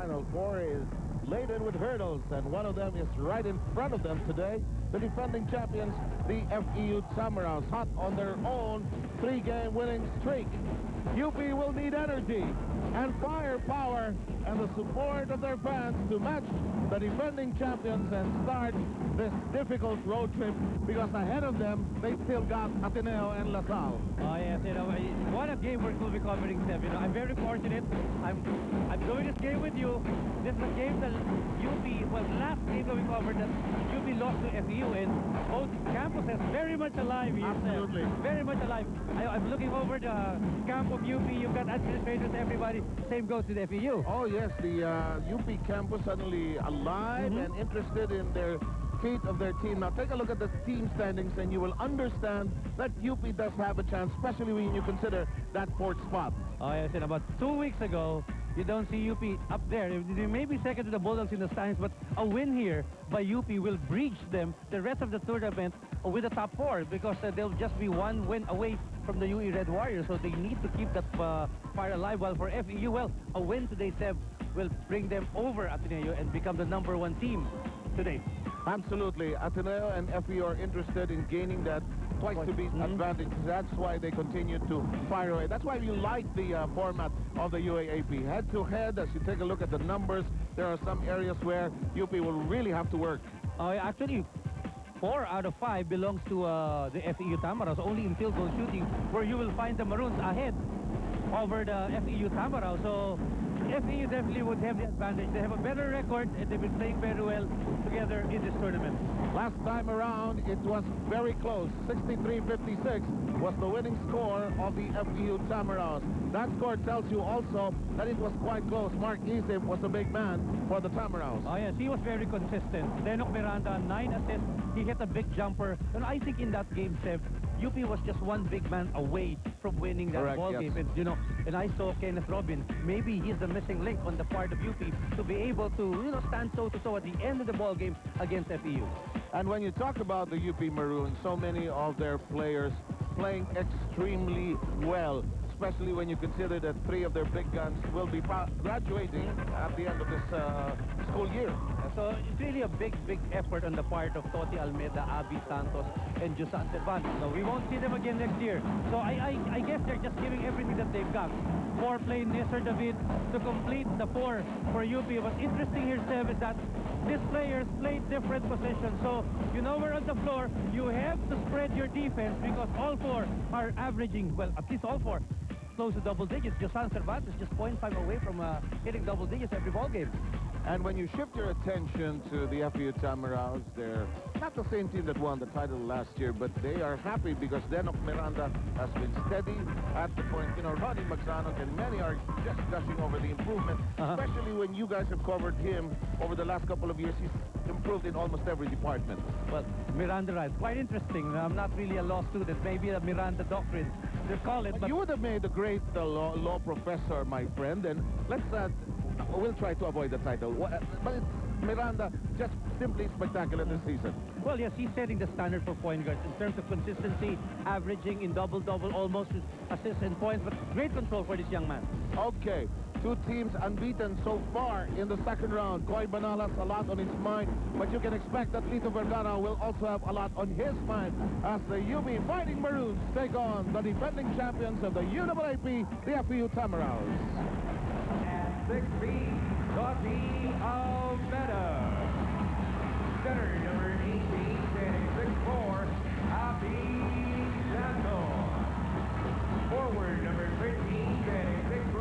Final Four is laden with hurdles, and one of them is right in front of them today. The defending champions, the FEU Tamaraws, hot on their own 3-game winning streak. UP will need energy and firepower and the support of their fans to match the defending champions and start this difficult road trip, because ahead of them they still got Ateneo and LaSalle. Oh yes, what a game we're going to be covering, Steph. I'm very fortunate. I'm doing this game with you. This is a game that UP, well, last game that we covered that UP lost to FEU, and both campuses very much alive here. Absolutely. Steph. Very much alive. I'm looking over the camp of UP. You've got administrators, everybody. Same goes to the FEU. Oh yes, the UP campus suddenly alive and interested in their feat of their team. Now take a look at the team standings and you will understand that UP does have a chance, especially when you consider that fourth spot. Oh yes, and about 2 weeks ago, you don't see UP up there. They may be second to the Bulldogs in the standings, but a win here by UP will bridge them the rest of the tournament with the top four, because they'll just be one win away from the UE Red Warriors, so they need to keep that fire alive. While for FEU, well, a win today, Seb, will bring them over Ateneo and become the #1 team today. Absolutely. Ateneo and FEU are interested in gaining that twice-to-beat advantage. That's why they continue to fire away. That's why we like the format of the UAAP. Head-to-head, as you take a look at the numbers, there are some areas where UP will really have to work. Actually, 4 out of 5 belongs to the FEU Tamaraws, only in field goal shooting, where you will find the Maroons ahead over the FEU Tamaraws. So FEU definitely would have the advantage. They have a better record, and they've been playing very well together in this tournament. Last time around, it was very close. 63-56 was the winning score of the FEU Tamaraws. That score tells you also that it was quite close. Mark Isip was a big man for the Tamaraws. Oh yes, he was very consistent. Lennox Miranda, 9 assists. He hit a big jumper. And I think in that game, Seb, UP was just one big man away from winning that ball game. And, and I saw Kenneth Robin. Maybe he's the missing link on the part of UP to be able to, stand toe-to-toe at the end of the ball game against FEU. And when you talk about the UP Maroons, so many of their players playing extremely well, especially when you consider that 3 of their big guns will be graduating at the end of this school year. So it's really a big effort on the part of Toti Almeida, Abby Santos, and Jusan Cervantes. So we won't see them again next year. So I guess they're just giving everything that they've got. 4 playing Nestor David to complete the 4 for UP. What's interesting here, Seb, is that these players play different positions. So, we're on the floor, you have to spread your defense, because all 4 are averaging, well, at least all 4, close to double digits. Jusan Cervantes just 0.5 away from hitting double digits every ball game. And when you shift your attention to the FEU Tamaraws, they're not the same team that won the title last year, but they are happy because Lennox Miranda has been steady at the point. Ronnie Magsanok and many are just gushing over the improvement, especially when you guys have covered him over the last couple of years. He's improved in almost every department. Well, Miranda Rice, quite interesting. I'm not really a law student, maybe a Miranda doctrine, they call it. But you would have made a great law professor, my friend, and we'll try to avoid the title. But Miranda, just simply spectacular this season. Well, yes, he's setting the standard for point guards in terms of consistency, averaging in double-double, almost with assists and points, but great control for this young man. Okay, 2 teams unbeaten so far in the second round. Coy Banalas a lot on his mind, but you can expect that Lito Vergara will also have a lot on his mind as the UP Fighting Maroons take on the defending champions of the UAAP, the FEU Tamaraws. 6 feet, Toti Almeida. Center number 18, standing 6'4", Abby Santos. Forward number 13, standing 6'3",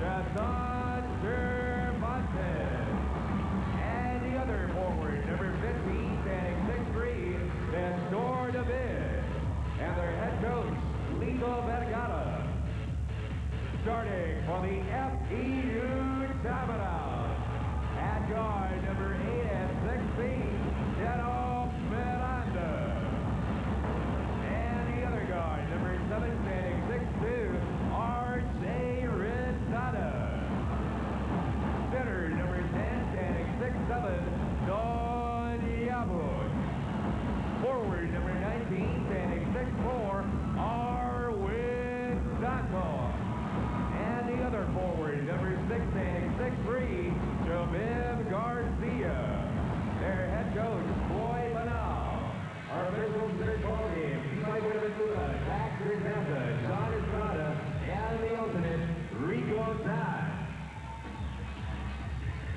Jusan Cervantes. And the other forward, number 15, standing 6'3", Nestor David. And their head coach, Lito Vergara. Starting for the FEU Tamaraws.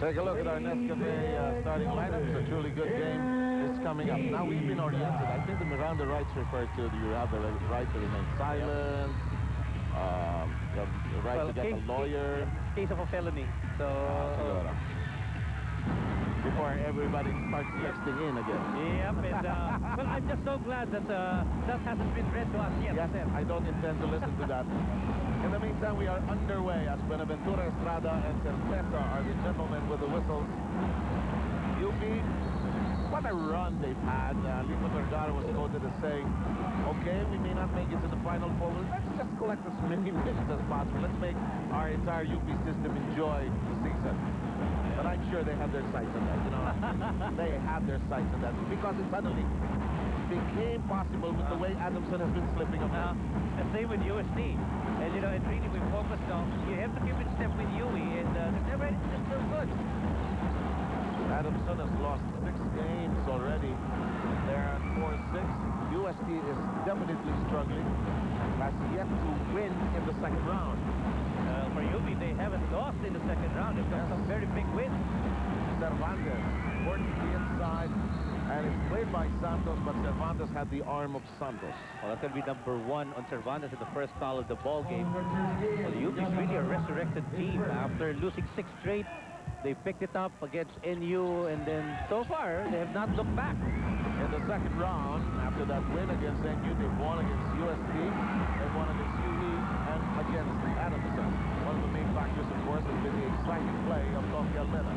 Take a look at our Nescafe starting lineup. It's a truly good game. It's coming up. Now we've been oriented. I think the Miranda rights refer to you have the right to remain silent. The right to get a lawyer. Case of a felony. So Siguro. Before everybody starts texting in again. yep, and well, I'm just so glad that that hasn't been read to us yet. Yes, I don't intend to listen to that. In the meantime, we are underway as Buenaventura Estrada and Certeza are the gentlemen with the whistles. UP, what a run they've had. Lito Vergara was quoted as saying, okay, we may not make it to the Final Four, but let's just collect as many wins as possible. Let's make our entire UP system enjoy the season. But I'm sure they have their sights on that, you know. They have their sights on that because it suddenly became possible with the way Adamson has been slipping up. And same with USD. And, you know, and really we focused on, you have to keep in step with UE, and they're ready to still good. Adamson has lost 6 games already. They're at 4-6. UST is definitely struggling. Has yet to win in the second round. For UP, they haven't lost in the second round. They've got some very big wins. Cervantes, 40 to the inside, and it's played by Santos, but Cervantes had the arm of Santos. Well, that's going to be number 1 on Cervantes in the first foul of the ball game. Well, UP is really a resurrected team. After losing 6 straight, they picked it up against NU, and then so far, they have not looked back. In the second round, after that win against NU, they've won against UST, they've won against UE, and against Adamson. One of the main factors, of course, has been the exciting play of Toki Almeida.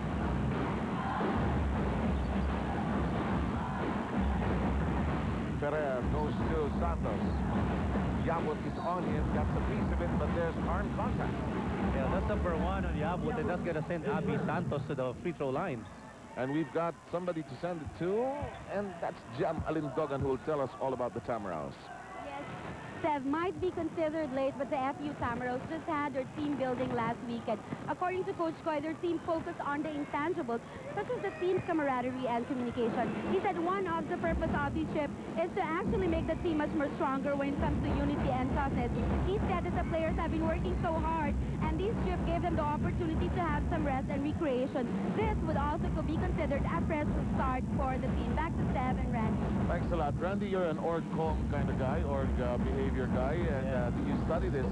Ferrer goes to Santos. Yabut is on him, gets a piece of it, but there's arm contact. Yeah, that's number 1 on Yabut, and that's going to send Abby Santos to the free throw line. And we've got somebody to send it to, and that's Jam Alindogan, who will tell us all about the Tamaraws. Sev might be considered late, but the FU Tamaraws just had their team building last weekend. According to Coach Coy, their team focused on the intangibles, such as the team's camaraderie and communication. He said one of the purpose of this trip is to actually make the team much more stronger when it comes to unity and toughness. He said that the players have been working so hard, and this trip gave them the opportunity to have some rest and recreation. This would also be considered a fresh start for the team. Back to Sev and Randy. Thanks a lot. Randy, you're an org-com kind of guy, behavior guy, and you study this.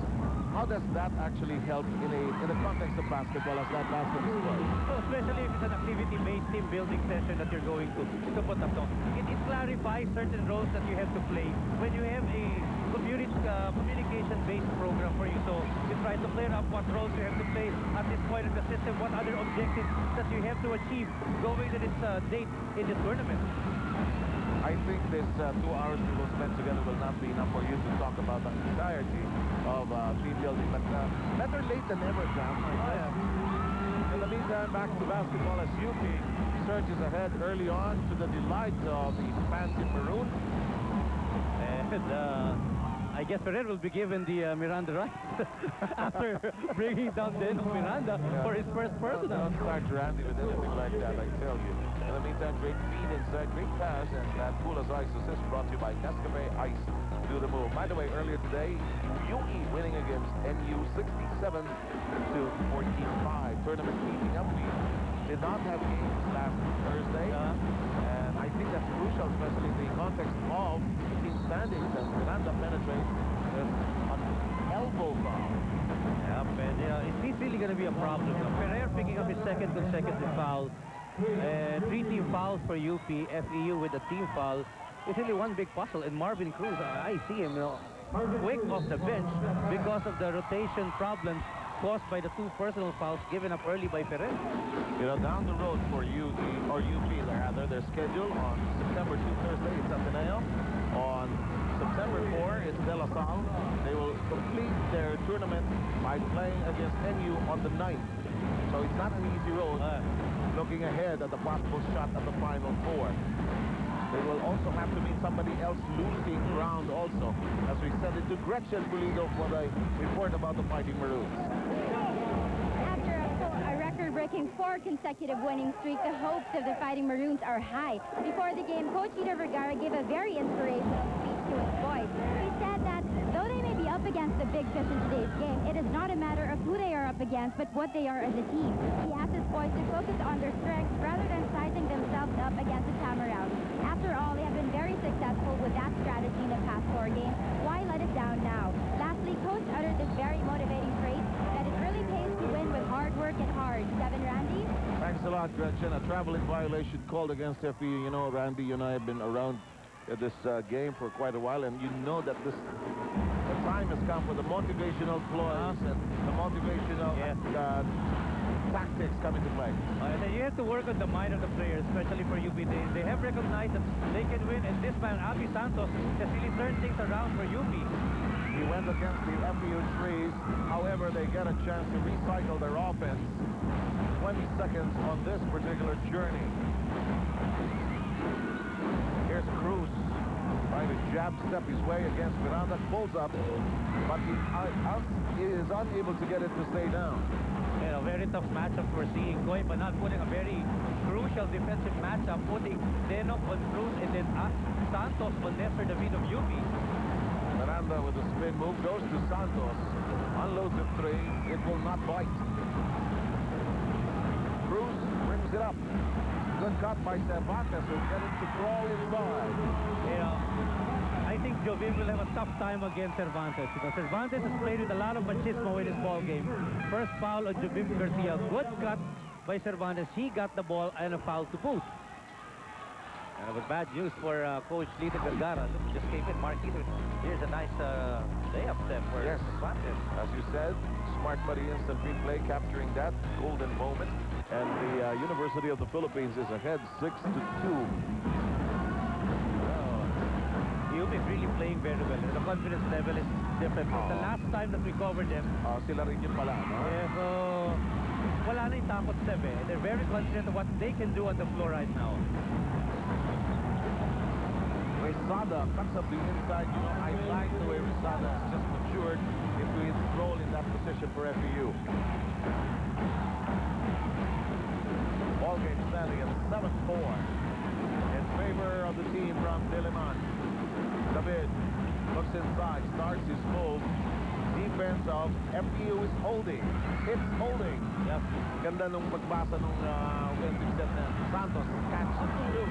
How does that actually help in the context of basketball as that basketball is played? So especially if it's an activity-based team building session that you're going to put up on. It clarifies certain roles that you have to play when you have a communication-based program for you. So you try to clear up what roles you have to play at this point in the system, what other objectives that you have to achieve going to this date in this tournament. I think this 2 hours we will spend together will not be enough for you to talk about the entirety of team building, but better late than never, Sam. In the meantime, back to basketball as UP surges ahead early on to the delight of the fans in maroon. And I guess Ferrer will be given the Miranda right after bringing down Dennis Miranda for his first personal. Don't start Randy with anything like that, I tell you. In the meantime, great feed inside, great pass, and that Pulas Ice assist brought to you by Nescafe Ice. Do the move. By the way, earlier today, UE winning against NU 67 to 14-5. Tournament heating up. We did not have games last Thursday, and I think that's crucial, especially in the context of team standings, and Miranda penetrates with an elbow foul. Yep, and is this really going to be a problem? Ferrer picking up his second consecutive foul. 3 team fouls for UP, FEU with a team foul. It's really one big puzzle, and Marvin Cruz, I see him quick off the bench because of the rotation problems caused by the 2 personal fouls given up early by Ferrer. You know, down the road for UE, or UP rather, their schedule on September 2, Thursday, it's Ateneo. On September 4, it's De La Salle. They will complete their tournament by playing against NU on the 9th. So it's not an easy road looking ahead at the possible shot at the Final Four. They will also have to meet somebody else losing ground also, as we send it to Gretchen Pulido for the report about the Fighting Maroons. After a record-breaking 4 consecutive winning streak, the hopes of the Fighting Maroons are high. Before the game, Coach Lito Vergara gave a very inspirational speech to his boys. He said that though they may be up against the big fish in today's game, it is not a matter of who they are up against, but what they are as a team. He asked his boys boys to focus on their strengths rather than sizing themselves up against the Tamaraos. After all, they have been very successful with that strategy in the past 4 games. Why let it down now? Lastly, Coach uttered this very motivating phrase that it really pays to win with hard work and hard. Seven, Randy? Thanks a lot, Gretchen. A traveling violation called against FEU. You know, Randy, you and I have been around this game for quite a while, and you know that the time has come for the motivational ploys and the motivational tactics come into play. And you have to work on the mind of the players, especially for UP. They have recognized that they can win, and this man, Avi Santos, has really turned things around for UP. He went against the FEU Trees. However, they get a chance to recycle their offense. 20 seconds on this particular journey. Here's Cruz trying to jab step his way against Miranda. Pulls up, but he is unable to get it to stay down. Yeah, a very tough matchup we're seeing. Goy Banal putting a very crucial defensive matchup, putting Denok on Cruz and then Santos on Nestor David of UP. Miranda with a spin move goes to Santos. Unloads the 3. It will not bite. Cruz brings it up. Good cut by Cervantes, who get it to crawl inside. You know, I think Jovim will have a tough time against Cervantes because Cervantes has played with a lot of machismo in his ball game. First foul on Jovim Garcia. Good cut by Cervantes. He got the ball and a foul to boot. And it was bad news for Coach Lito Vergara. Look, just came in. Mark Lito. Here's a nice layup step for Cervantes. As you said, smart buddy instant replay capturing that golden moment. And the University of the Philippines is ahead 6-2. UP is really playing very well. The confidence level is different. The last time that we covered them, Sila rin yun pala, no? yeah, so wala na yung takot step eh. They're very confident of what they can do on the floor right now. Rizada cuts up the inside. You know, I like the way Rizada has just matured into his role in that position for FEU. Ball game standing at 7-4 in favor of the team from Diliman. David looks inside, starts his move. Defense of FEU is holding. It's holding. Yep. Ganda nung pagbasa nung offensive set na Santos. Catch the two.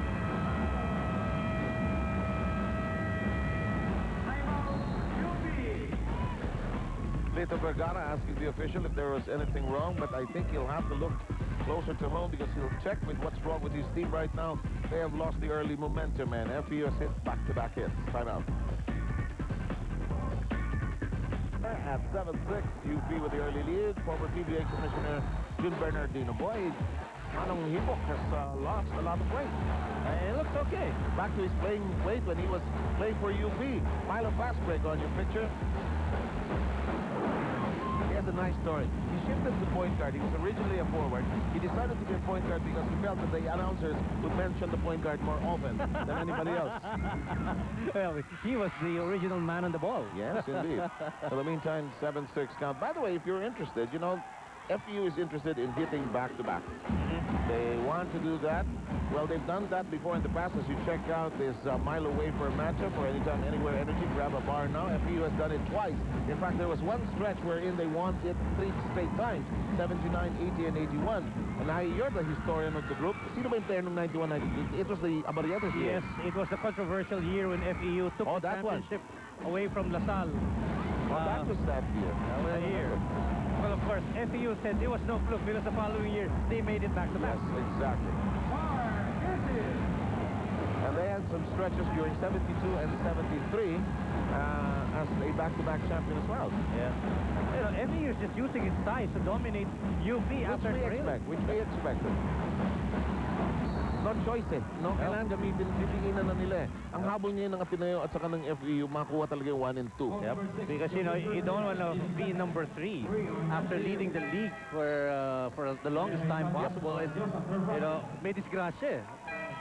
Lito Vergara asking the official if there was anything wrong, but I think he'll have to look closer to home because he'll check with what's wrong with his team right now. They have lost the early momentum, and FEU has hit back-to-back hits. Timeout. At 7-6, UP with the early lead. Former PBA Commissioner Jun Bernardino. Boy, Manong Hibok has lost a lot of weight. It looks okay. Back to his playing weight when he was playing for UP. Milo fast break on your picture. He has a nice story. He shifted to point guard. He was originally a forward. He decided to be a point guard because he felt that the announcers would mention the point guard more often than anybody else. Well, he was the original man on the ball. Yes, indeed. For the meantime, 7-6 count. By the way, if you're interested, you know, FEU is interested in hitting back-to-back. They want to do that. Well, they've done that before in the past. As you check out this Milo Wafer matchup or Anytime Anywhere Energy, grab a bar now. FEU has done it twice. In fact, there was one stretch wherein they won it 3 straight times, 79, 80, and 81. And now you're the historian of the group. Sino ba yung player nung 91, 92? It was the Abarrientos year. Yes, it was the controversial year when FEU took the that one. championship away from LaSalle. That was that year. That was the year. Well, of course, FEU said there was no fluke because the following year they made it back-to-back. Yes, exactly. And they had some stretches during 72 and 73 as a back-to-back champion as well. Yeah. You know, FEU is just using its size to dominate UP after Which we expected. No choice eh. No, kailangan gamitin, titinginan na nila eh. Ang habol niya ng Ateneo at saka ng FEU, makuha talaga yung 1 and 2. Yep. Because, you know, you don't want to be number 3 after leading the league for the longest time possible. And, you know, may disgrasya.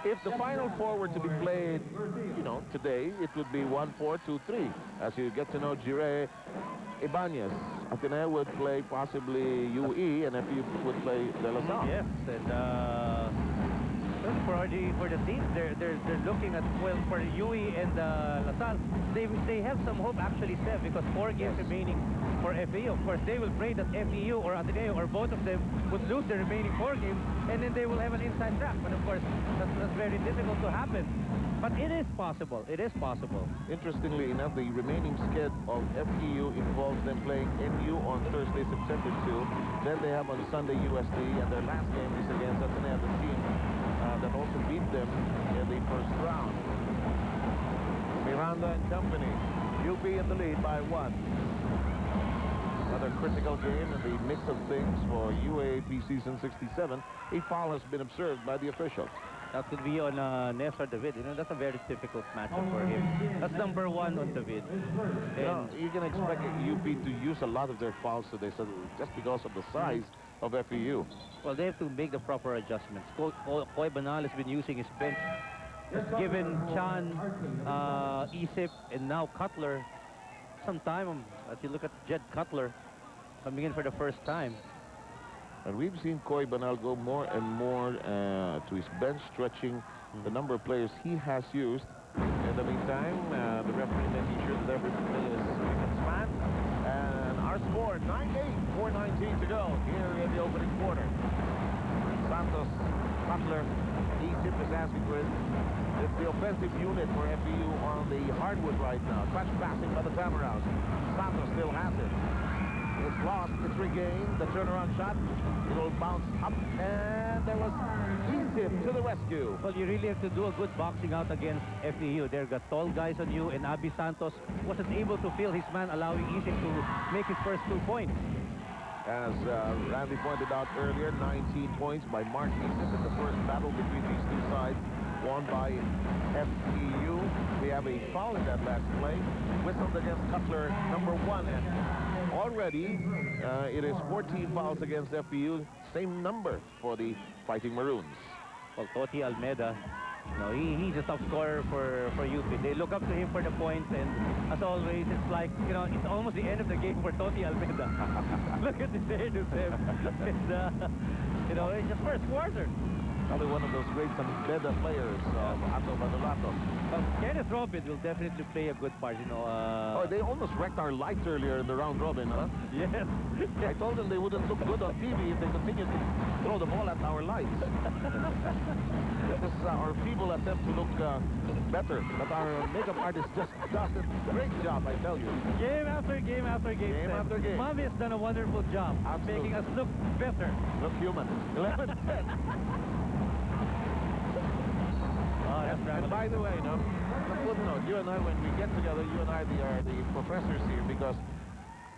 If the Final Four were to be played, you know, today, it would be 1-4-2-3. As you get to know Jire Ibanez, Ateneo would play possibly UE, and FEU would play De La Salle. Yes, and for the teams, they're looking at, well, for UE and LaSalle, they have some hope actually, Seth, because 4 games remaining for FEU. Of course, they will pray that FEU or Ateneo or both of them would lose the remaining 4 games, and then they will have an inside track. But of course, that's very difficult to happen. But it is possible. It is possible. Interestingly enough, the remaining schedule of FEU involves them playing MU on Thursday, September 2. Then they have on Sunday USD, and their last game is against Ateneo, the team that also beat them in the first round. Miranda and company. UP in the lead by 1. Another critical game in the mix of things for UAAP season 67. A foul has been observed by the officials. That could be on Nestor David. You know, that's a very difficult matchup for him. That's number 1 on David. And You can expect UP to use a lot of their fouls today, so just because of the size of FEU. well, they have to make the proper adjustments. Coy Banal has been using his bench. Given Chan, Isip, and now Cutler some time. As you look at Jed Cutler coming in for the first time. And we've seen Coy Banal go more and more to his bench, stretching the number of players he has used. In the meantime, the referee making sure that everything is span. And our score, 9-8, 4:19 to go here in the opening quarter. Santos, Cutler, Egypt is asking for it. It's the offensive unit for FEU on the hardwood right now. Clutch passing by the Tamaraws. Santos still has it. It's lost, it's regained, the turnaround shot, it'll bounce up, and there was Egypt to the rescue. Well, you really have to do a good boxing out against FEU. They've got tall guys on you, and Abby Santos wasn't able to feel his man, allowing Egypt to make his first 2 points. As Randy pointed out earlier, 19 points by Mark Egypt in the first battle between these two sides, won by FEU. We have a foul in that last play, whistled against Cutler, number 1. And already, it is 14 fouls against FEU, same number for the Fighting Maroons. Well, Toti Almeida, you know, he's a top scorer for UP. They look up to him for the points, and as always, it's like, you know, it's almost the end of the game for Toti Almeida. Look at the hairdo, Sam. You know, it's just first quarter. Probably one of those great Almeida players, Ato Manolato. Well, Kenneth Robin will definitely play a good part, you know. Oh, they almost wrecked our lights earlier in the round robin, huh? Yes. I told them they wouldn't look good on TV if they continued to throw the ball at our lights. This is our feeble attempt to look better, but our makeup artist just does a great job, I tell you. Game after game after game. Game Sam. after game. Mommy has done a wonderful job Absolutely. making us look better. Look human. 11-10. Oh, that's right. And by the way, no, a footnote, you and I, when we get together, you and I are the professors here, because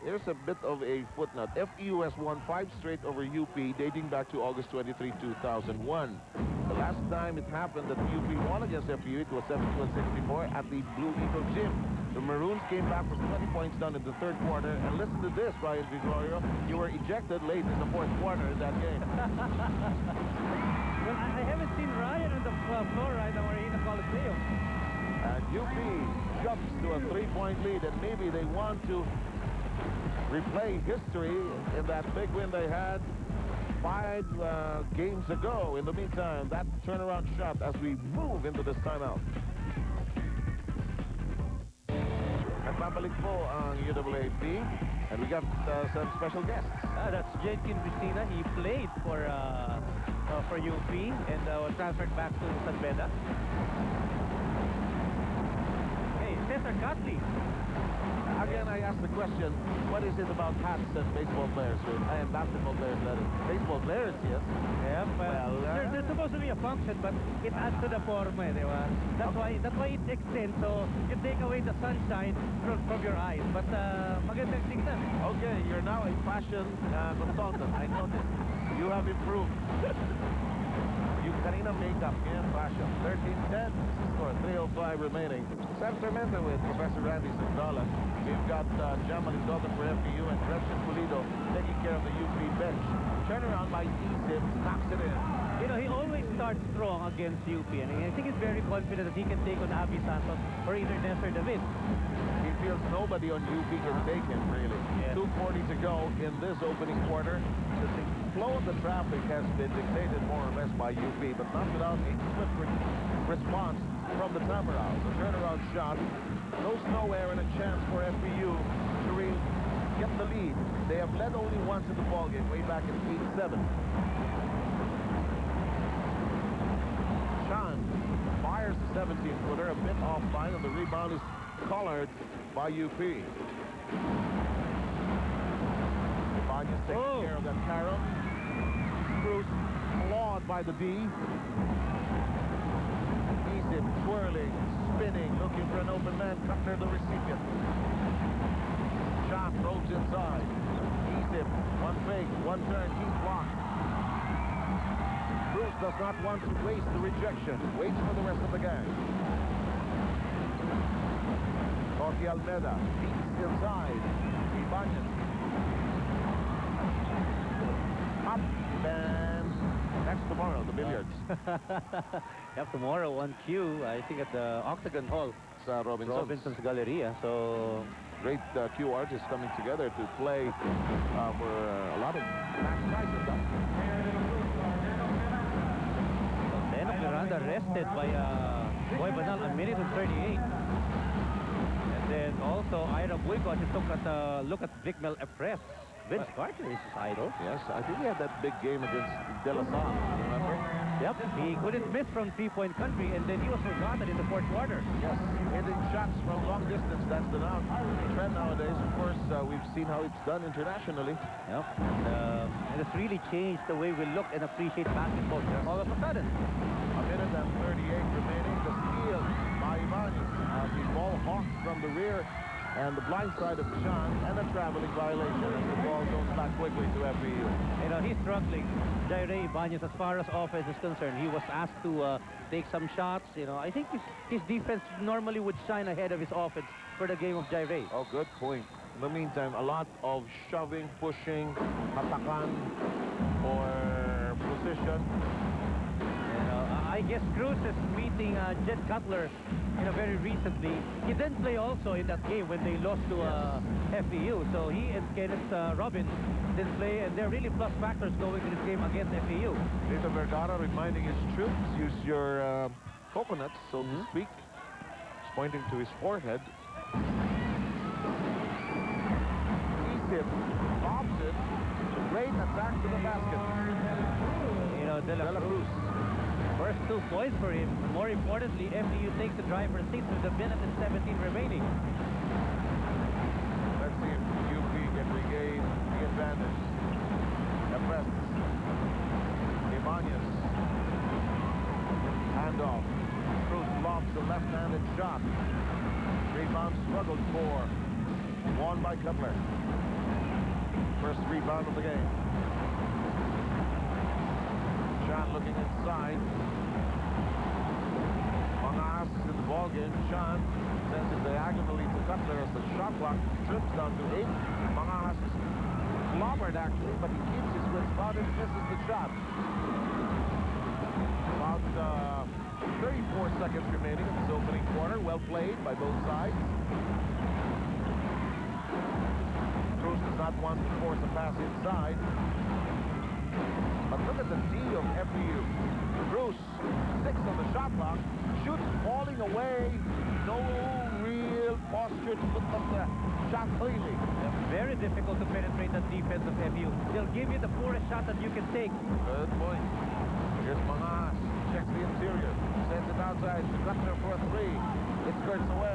there's a bit of a footnote. FEU has won 5 straight over UP, dating back to August 23, 2001. The last time it happened that UP won against FEU, it was 71-64 at the Blue Eagle Gym. The Maroons came back from 20 points down in the 3rd quarter, and listen to this, Ryan Gregorio, you were ejected late in the 4th quarter in that game. Well, I haven't seen Ryan on the floor right now, or in the Coliseum. And UP jumps to a 3-point lead, and maybe they want to replay history in that big win they had 5 games ago. In the meantime, that turnaround shot as we move into this timeout. Nagpapalik po ang UAAP, and we got some special guests. That's Jenkin Vicina. He played for UP and was transferred back to San Beda. Hey, Cesar Catley. Again, I asked the question, what is it about hats and baseball players? And basketball players, that is. Baseball players, yes. Yeah, well, there's supposed to be a function, but it adds to the form, di ba? That's why it extends, so you take away the sunshine from your eyes. But magandang tingnan. Okay, you're now a fashion consultant. I noticed. You have improved. You kanina makeup and fashion. 13-10. Score 3:05 remaining. Sam Sarmiento with Professor Randy Sandala. We've got Jamal Dalton for FEU and Gretchen Pulido taking care of the UP bench. Turnaround by Egypt, knocks it in. You know, he always starts strong against UP, and I think he's very confident that he can take on Abby Santos or either Nestor David. He feels nobody on UP can take him, really. Yes. 2:40 to go in this opening quarter. The flow of the traffic has been dictated more or less by by UP, but not without a swift response from the Tamaraws. A turnaround shot goes nowhere and a chance for FPU to really get the lead. They have led only once in the ballgame, way back in 87. Chan fires the 17-footer, a bit offline, and the rebound is collared by UP. Ibanez takes care of that carry. Cruz clawed by the D. Easy, twirling, spinning, looking for an open man. Cutler, the recipient. Shot rolls inside. Easy, one fake, one turn, he's blocked. Cruz does not want to waste the rejection. Waits for the rest of the gang. Totti Almeida beats inside. Ibanez. Up and that's tomorrow, the billiards. Yep, tomorrow on Q, I think at the Octagon Hall. It's Robinson's Galleria. So great Q artists coming together to play for a lot of match prizes. Denok Miranda arrested by Boy Banal a minute and 38. And then also Ira Boycott took a look at Vic Mel Epres. Vince Carter is his idol. Yes, I think he had that big game against De La Salle, remember? Yep, he couldn't miss from three-point country, and then he was forgotten in the fourth quarter. Yes, hitting shots from long distance, that's the trend nowadays. Of course, we've seen how it's done internationally. Yep, and it's really changed the way we look and appreciate basketball all of a sudden. A minute and 38 remaining. The steal by Ibanez. The ball hawked from the rear and the blind side of Chan, and a traveling violation, and the ball goes back quickly to FPU. You know, he's struggling. Jairé Ibanez, as far as offense is concerned, he was asked to take some shots. You know, I think his defense normally would shine ahead of his offense for the game of Jairé. Oh, good point. In the meantime, a lot of shoving, pushing, hatakan for position. You know, I guess Cruz is meeting Jed Cutler, you know, very recently. He didn't play also in that game when they lost to FPU. So he and Kenneth Robbins didn't play, and they're really plus factors going to this game against FPU. Rita Vergara reminding his troops, use your coconuts, so to speak. He's pointing to his forehead. Easy, bobs it. Great attack to the basket. You know, De La Cruz. First 2 points for him. More importantly, FPU takes the driver's seat with a minute and 17 remaining. Let's see if UP can regain the advantage. Epres. Ibanez. Handoff. Cruz lobs the left-handed shot. Rebound struggled for. Won by Cutler. First rebound of the game. Chan looking inside. Mangas in the ballgame. Chan sends it diagonally to Cutler as the shot clock trips down to 8. Mangas is clobbered actually, but he keeps his wits about it, misses the shot. About 34 seconds remaining in this opening quarter. Well played by both sides. Cruz does not want to force a pass inside. But look at the D of FPU. Cruz, 6 on the shot clock, shoots falling away. No real posture to put up the shot cleanly. Very difficult to penetrate the defense of FPU. They'll give you the poorest shot that you can take. Good point. Here's Mangas. Checks the interior. Sends it outside to Cutler for a 3. It skirts away.